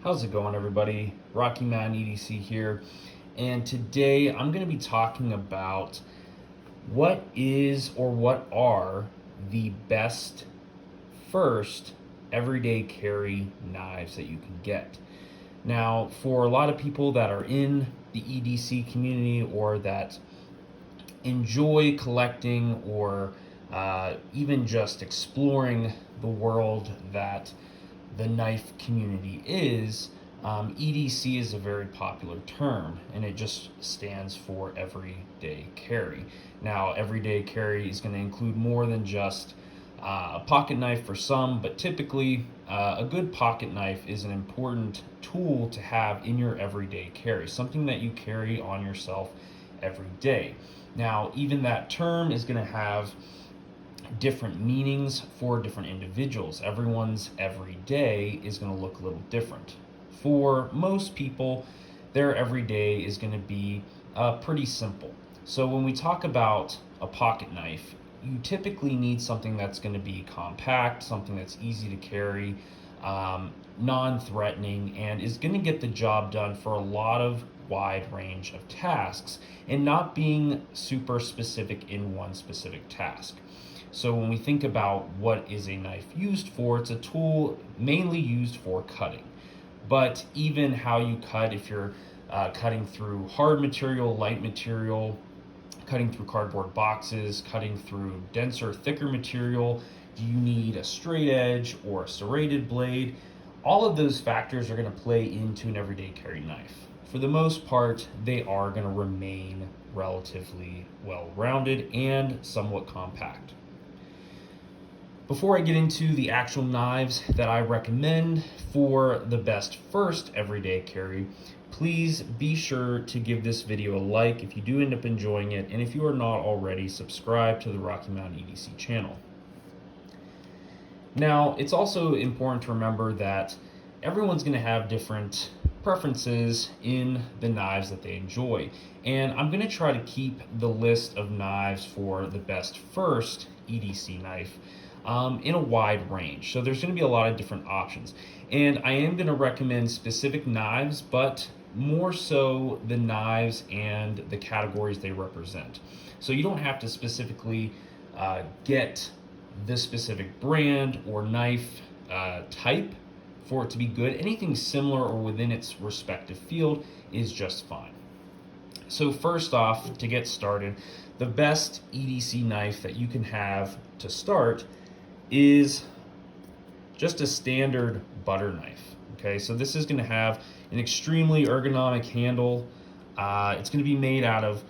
How's it going, everybody? Rocky Mountain EDC here, and today I'm going to be talking about what is or what are the best first everyday carry knives that you can get. Now, for a lot of people that are in the EDC community or that enjoy collecting or even just exploring the world that the knife community is, EDC is a very popular term and it just stands for everyday carry. Now, everyday carry is going to include more than just a pocket knife for some, but typically a good pocket knife is an important tool to have in your everyday carry, something that you carry on yourself every day. Now, even that term is going to have different meanings for different individuals. Everyone's everyday is going to look a little different. For most people, their everyday is going to be pretty simple. So when we talk about a pocket knife, you typically need something that's going to be compact, something that's easy to carry, non-threatening, and is going to get the job done for a lot of wide range of tasks and not being super specific in one specific task. So when we think about what is a knife used for, it's a tool mainly used for cutting. But even how you cut, if you're cutting through hard material, light material, cutting through cardboard boxes, cutting through denser, thicker material, do you need a straight edge or a serrated blade? All of those factors are going to play into an everyday carry knife. For the most part, they are going to remain relatively well-rounded and somewhat compact. Before I get into the actual knives that I recommend for the best first everyday carry, please be sure to give this video a like if you do end up enjoying it, and if you are not already, subscribe to the Rocky Mountain EDC channel. Now, it's also important to remember that everyone's going to have different preferences in the knives that they enjoy, and I'm going to try to keep the list of knives for the best first EDC knife in a wide range. So there's going to be a lot of different options. And I am going to recommend specific knives, but more so the knives and the categories they represent. So you don't have to specifically get the specific brand or knife type for it to be good. Anything similar or within its respective field is just fine. So first off, to get started, the best EDC knife that you can have to start is just a standard butter knife. Okay, so this is going to have an extremely ergonomic handle. It's going to be made out of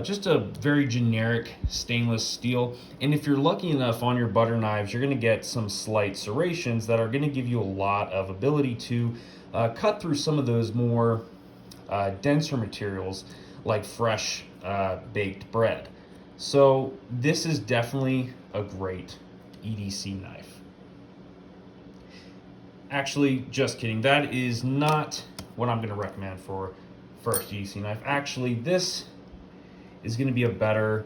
just a very generic stainless steel, and if you're lucky enough on your butter knives, you're going to get some slight serrations that are going to give you a lot of ability to cut through some of those more denser materials like fresh baked bread. So this is definitely a great EDC knife. Actually, just kidding. That is not what I'm going to recommend for first EDC knife. Actually, this is going to be a better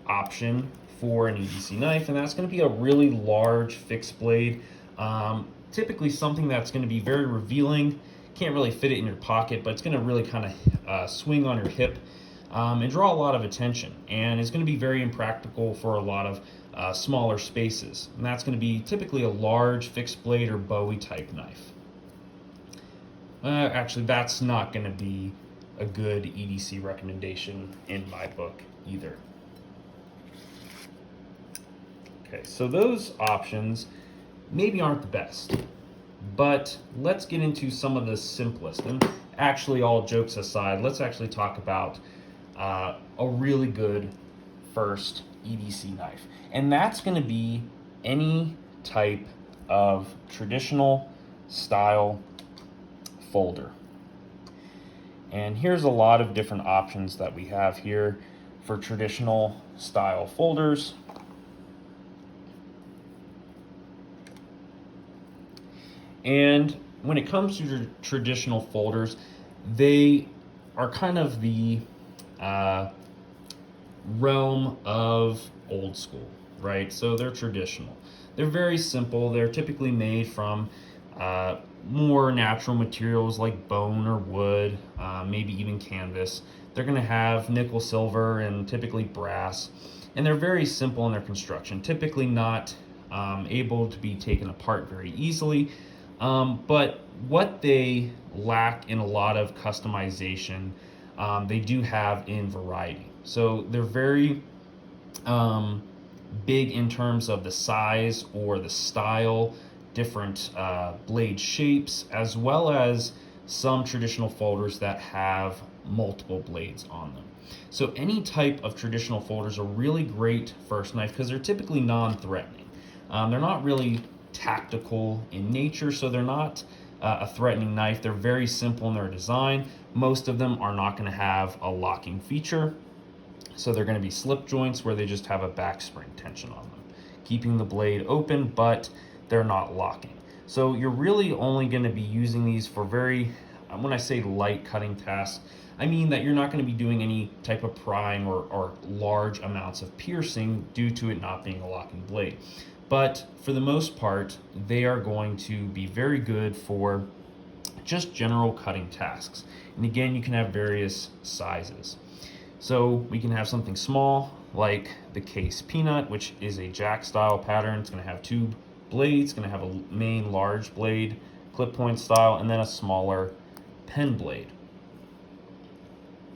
option for an EDC knife, and that's going to be a really large fixed blade. Typically something that's going to be very revealing. Can't really fit it in your pocket, but it's going to really kind of swing on your hip and draw a lot of attention, and it's going to be very impractical for a lot of smaller spaces, and that's going to be typically a large fixed blade or Bowie type knife. Actually, that's not going to be a good EDC recommendation in my book either. Okay, so those options maybe aren't the best, but let's get into some of the simplest. And actually, all jokes aside, let's actually talk about a really good first EDC knife, and that's going to be any type of traditional style folder. And here's a lot of different options that we have here for traditional style folders. And when it comes to traditional folders, they are kind of the realm of old school, right? So they're traditional. They're very simple. They're typically made from uh, more natural materials like bone or wood, maybe even canvas. They're going to have nickel, silver, and typically brass. And they're very simple in their construction, typically not able to be taken apart very easily. But what they lack in a lot of customization, they do have in variety. So they're very um, big in terms of the size or the style, different blade shapes, as well as some traditional folders that have multiple blades on them. So any type of traditional folders are really great first knife because they're typically non-threatening. They're not really tactical in nature, so they're not a threatening knife. They're very simple in their design. Most of them are not going to have a locking feature. So they're going to be slip joints where they just have a back spring tension on them, keeping the blade open, but they're not locking. So you're really only going to be using these for very, when I say light cutting tasks, I mean that you're not going to be doing any type of prying or large amounts of piercing due to it not being a locking blade. But for the most part, they are going to be very good for just general cutting tasks. And again, you can have various sizes. So we can have something small like the Case Peanut, which is a jack style pattern. It's going to have two blades, going to have a main large blade, clip point style, and then a smaller pen blade.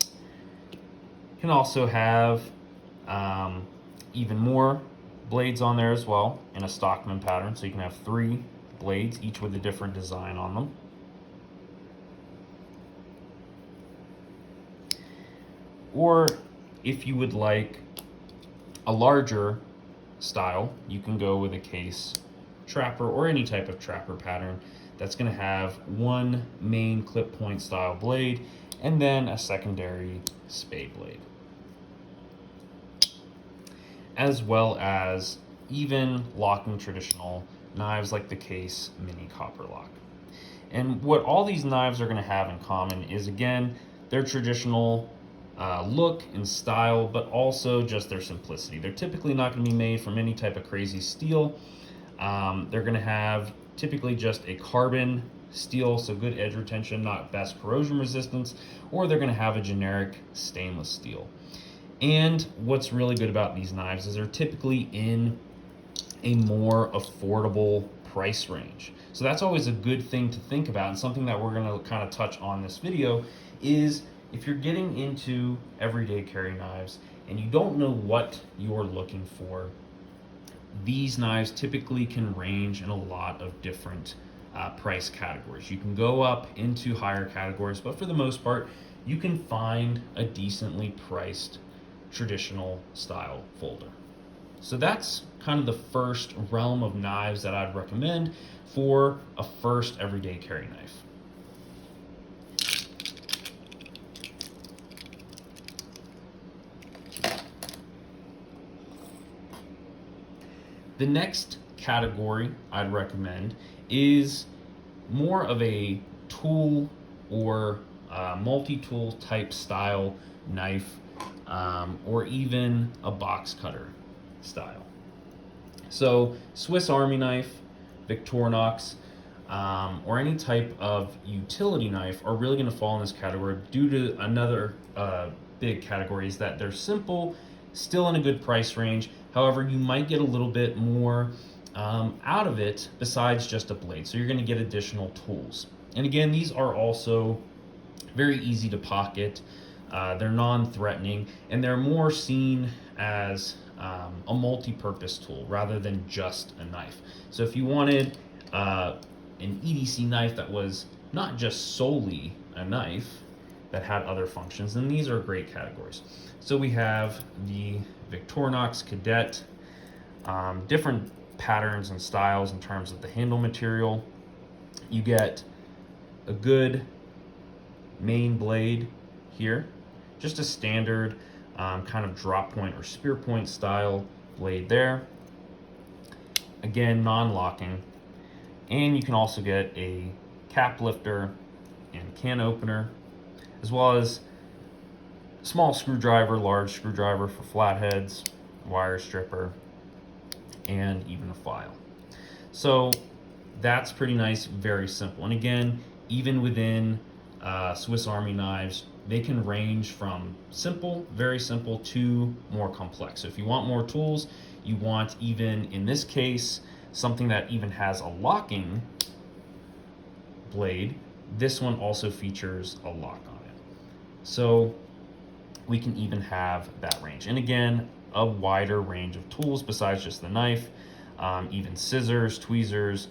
You can also have even more blades on there as well in a Stockman pattern. So you can have 3 blades, each with a different design on them. Or if you would like a larger style, you can go with a Case Trapper or any type of trapper pattern that's going to have one main clip point style blade and then a secondary spade blade, as well as even locking traditional knives like the Case Mini Copper Lock. And what all these knives are going to have in common is, again, their traditional look and style, but also just their simplicity. They're typically not going to be made from any type of crazy steel. They're going to have typically just a carbon steel, so good edge retention, not best corrosion resistance, or they're going to have a generic stainless steel. And what's really good about these knives is they're typically in a more affordable price range. So that's always a good thing to think about, and something that we're going to kind of touch on this video is if you're getting into everyday carry knives and you don't know what you're looking for, these knives typically can range in a lot of different price categories. You can go up into higher categories, but for the most part, you can find a decently priced traditional style folder. So that's kind of the first realm of knives that I'd recommend for a first everyday carry knife. The next category I'd recommend is more of a tool or multi-tool type style knife, or even a box cutter style. So Swiss Army knife, Victorinox, or any type of utility knife are really going to fall in this category due to another big category is that they're simple, still in a good price range. However, you might get a little bit more out of it besides just a blade. So you're going to get additional tools. And again, these are also very easy to pocket. They're non-threatening, and they're more seen as a multi-purpose tool rather than just a knife. So if you wanted an EDC knife that was not just solely a knife that had other functions, then these are great categories. So we have the Victorinox Cadet, different patterns and styles in terms of the handle material. You get a good main blade here, just a standard kind of drop point or spear point style blade there. Again, non-locking. And you can also get a cap lifter and can opener, as well as small screwdriver, large screwdriver for flatheads, wire stripper, and even a file. So that's pretty nice, very simple. And again, even within Swiss Army knives, they can range from simple, very simple, to more complex. So if you want more tools, you want, even in this case, something that even has a locking blade, this one also features a lock on it. So we can even have that range. And again, a wider range of tools besides just the knife, even scissors, tweezers,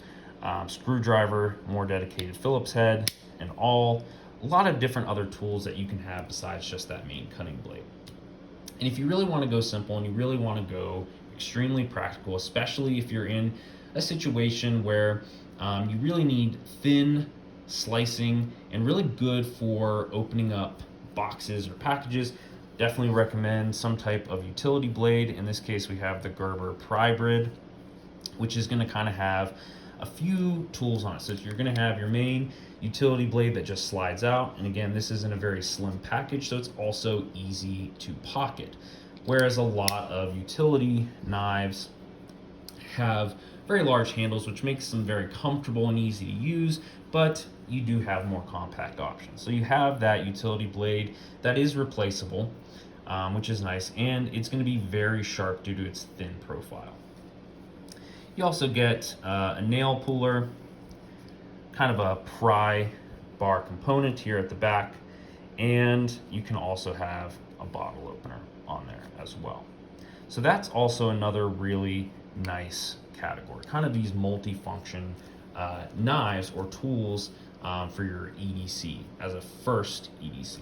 screwdriver, more dedicated Phillips head, and a lot of different other tools that you can have besides just that main cutting blade. And if you really want to go simple and you really want to go extremely practical, especially if you're in a situation where you really need thin slicing and really good for opening up boxes or packages, definitely recommend some type of utility blade. In this case, we have the Gerber Prybrid, which is going to kind of have a few tools on it. So you're going to have your main utility blade that just slides out. And again, this is in a very slim package, so it's also easy to pocket. Whereas a lot of utility knives have very large handles, which makes them very comfortable and easy to use, but you do have more compact options. So you have that utility blade that is replaceable, which is nice, and it's going to be very sharp due to its thin profile. You also get a nail puller, kind of a pry bar component here at the back, and you can also have a bottle opener on there as well. So that's also another really nice category, kind of these multi-function knives or tools for your EDC as a first EDC.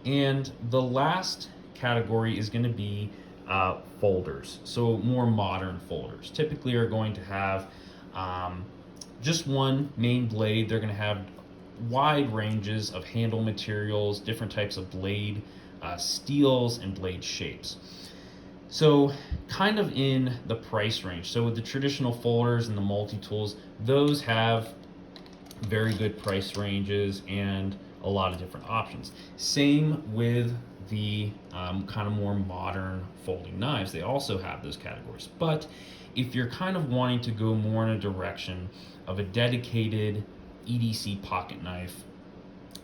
And the last category is going to be folders. So more modern folders typically are going to have just one main blade. They're going to have wide ranges of handle materials, different types of blade steels and blade shapes. So kind of in the price range. So with the traditional folders and the multi-tools, those have very good price ranges and a lot of different options. Same with the kind of more modern folding knives. They also have those categories. But if you're kind of wanting to go more in a direction of a dedicated EDC pocket knife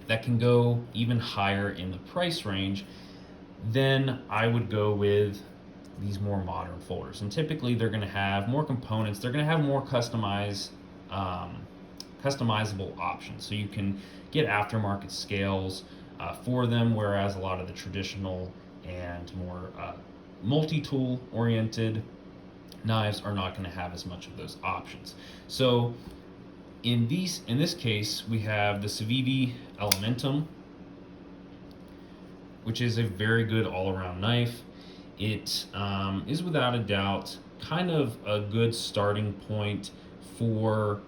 that can go even higher in the price range, then I would go with these more modern folders. And typically they're going to have more components. They're going to have more customizable options. So you can get aftermarket scales for them, whereas a lot of the traditional and more multi-tool oriented knives are not going to have as much of those options. So in this case, we have the Civivi Elementum, which is a very good all-around knife. It is without a doubt kind of a good starting point for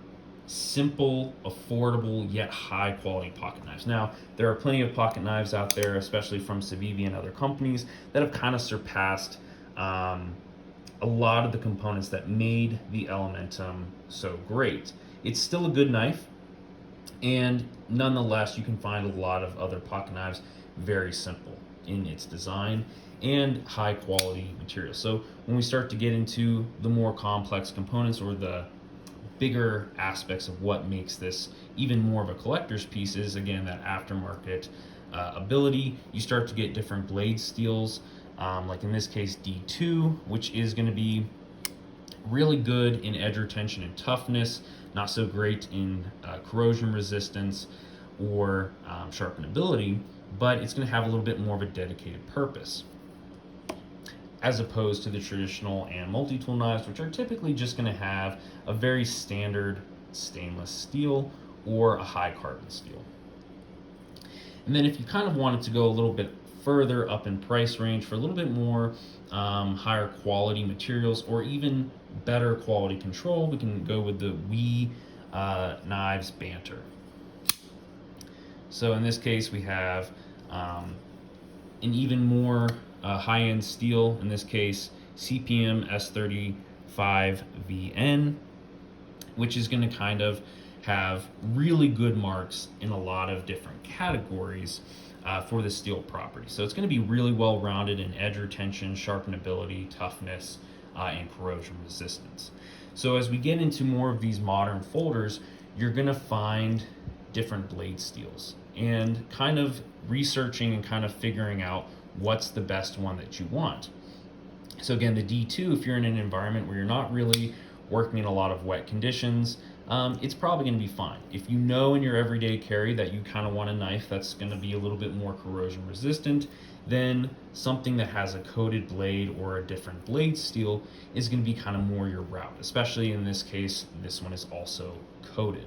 simple, affordable, yet high quality pocket knives. Now, there are plenty of pocket knives out there, especially from Civivi and other companies, that have kind of surpassed a lot of the components that made the Elementum so great. It's still a good knife, and nonetheless, you can find a lot of other pocket knives very simple in its design and high quality materials. So when we start to get into the more complex components or the bigger aspects of what makes this even more of a collector's piece is, again, that aftermarket ability. You start to get different blade steels, like in this case D2, which is going to be really good in edge retention and toughness, not so great in corrosion resistance or sharpenability, but it's going to have a little bit more of a dedicated purpose, as opposed to the traditional and multi-tool knives, which are typically just going to have a very standard stainless steel or a high carbon steel. And then if you kind of wanted to go a little bit further up in price range for a little bit more higher quality materials or even better quality control, we can go with the WE Knives Banter. So in this case, we have an even more high-end steel, in this case CPM S35VN, which is going to kind of have really good marks in a lot of different categories for the steel property. So it's going to be really well rounded in edge retention, sharpenability, toughness, and corrosion resistance. So as we get into more of these modern folders, you're going to find different blade steels and kind of researching and kind of figuring out what's the best one that you want. So again, the D2, if you're in an environment where you're not really working in a lot of wet conditions, it's probably going to be fine. If you know in your everyday carry that you kind of want a knife that's going to be a little bit more corrosion resistant, then something that has a coated blade or a different blade steel is going to be kind of more your route, especially in this case, this one is also coated.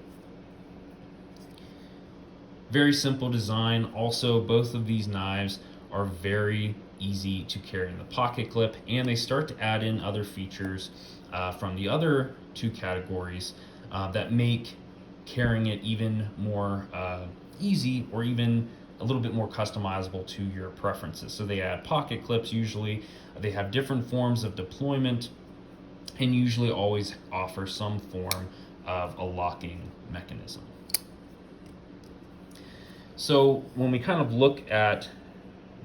Very simple design. Also, both of these knives are very easy to carry in the pocket clip, and they start to add in other features from the other two categories that make carrying it even more easy, or even a little bit more customizable to your preferences. So they add pocket clips usually, they have different forms of deployment, and usually always offer some form of a locking mechanism. So when we kind of look at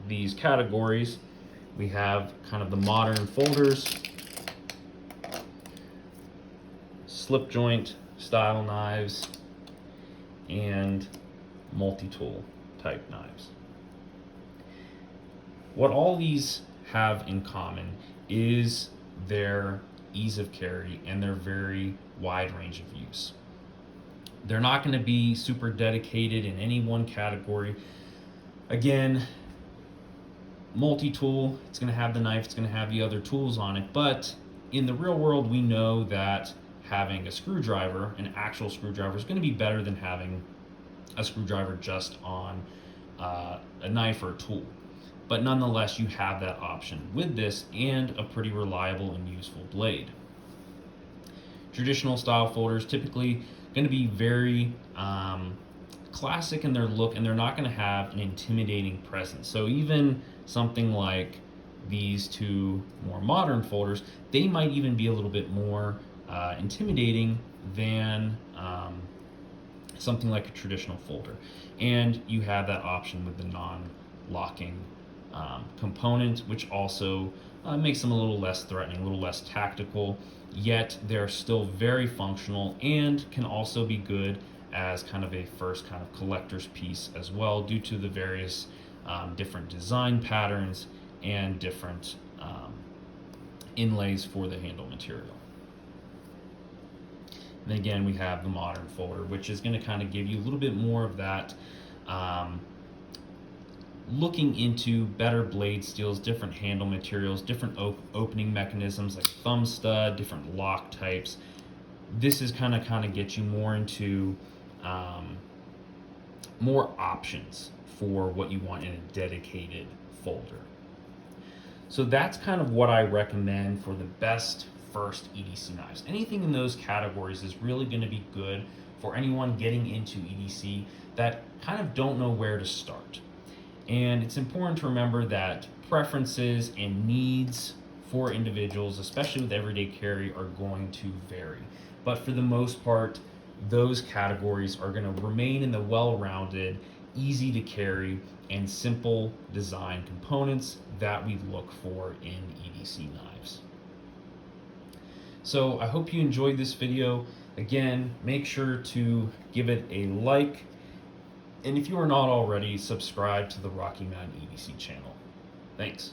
these categories, we have kind of the modern folders, slip joint style knives, and multi-tool type knives. What all these have in common is their ease of carry and their very wide range of use. They're not going to be super dedicated in any one category. Again, multi-tool, it's going to have the knife, it's going to have the other tools on it, but in the real world, we know that having a screwdriver, an actual screwdriver, is going to be better than having a screwdriver just on a knife or a tool. But nonetheless, you have that option with this, and a pretty reliable and useful blade. Traditional style folders typically going to be very classic in their look, and they're not going to have an intimidating presence. So even something like these two more modern folders, they might even be a little bit more intimidating than something like a traditional folder. And you have that option with the non-locking component, which also makes them a little less threatening, a little less tactical, yet they're still very functional and can also be good as kind of a first kind of collector's piece as well, due to the various different design patterns and different inlays for the handle material. And again, we have the modern folder, which is going to kind of give you a little bit more of that looking into better blade steels, different handle materials, different opening mechanisms like thumb stud, different lock types. This is kind of get you more into more options for what you want in a dedicated folder. So that's kind of what I recommend for the best first EDC knives. Anything in those categories is really going to be good for anyone getting into EDC that kind of don't know where to start. And it's important to remember that preferences and needs for individuals, especially with everyday carry, are going to vary. But for the most part, those categories are going to remain in the well-rounded, easy to carry, and simple design components that we look for in EDC knives. So I hope you enjoyed this video. Again, make sure to give it a like, and if you are not already, subscribe to the Rocky Mountain EDC channel. Thanks.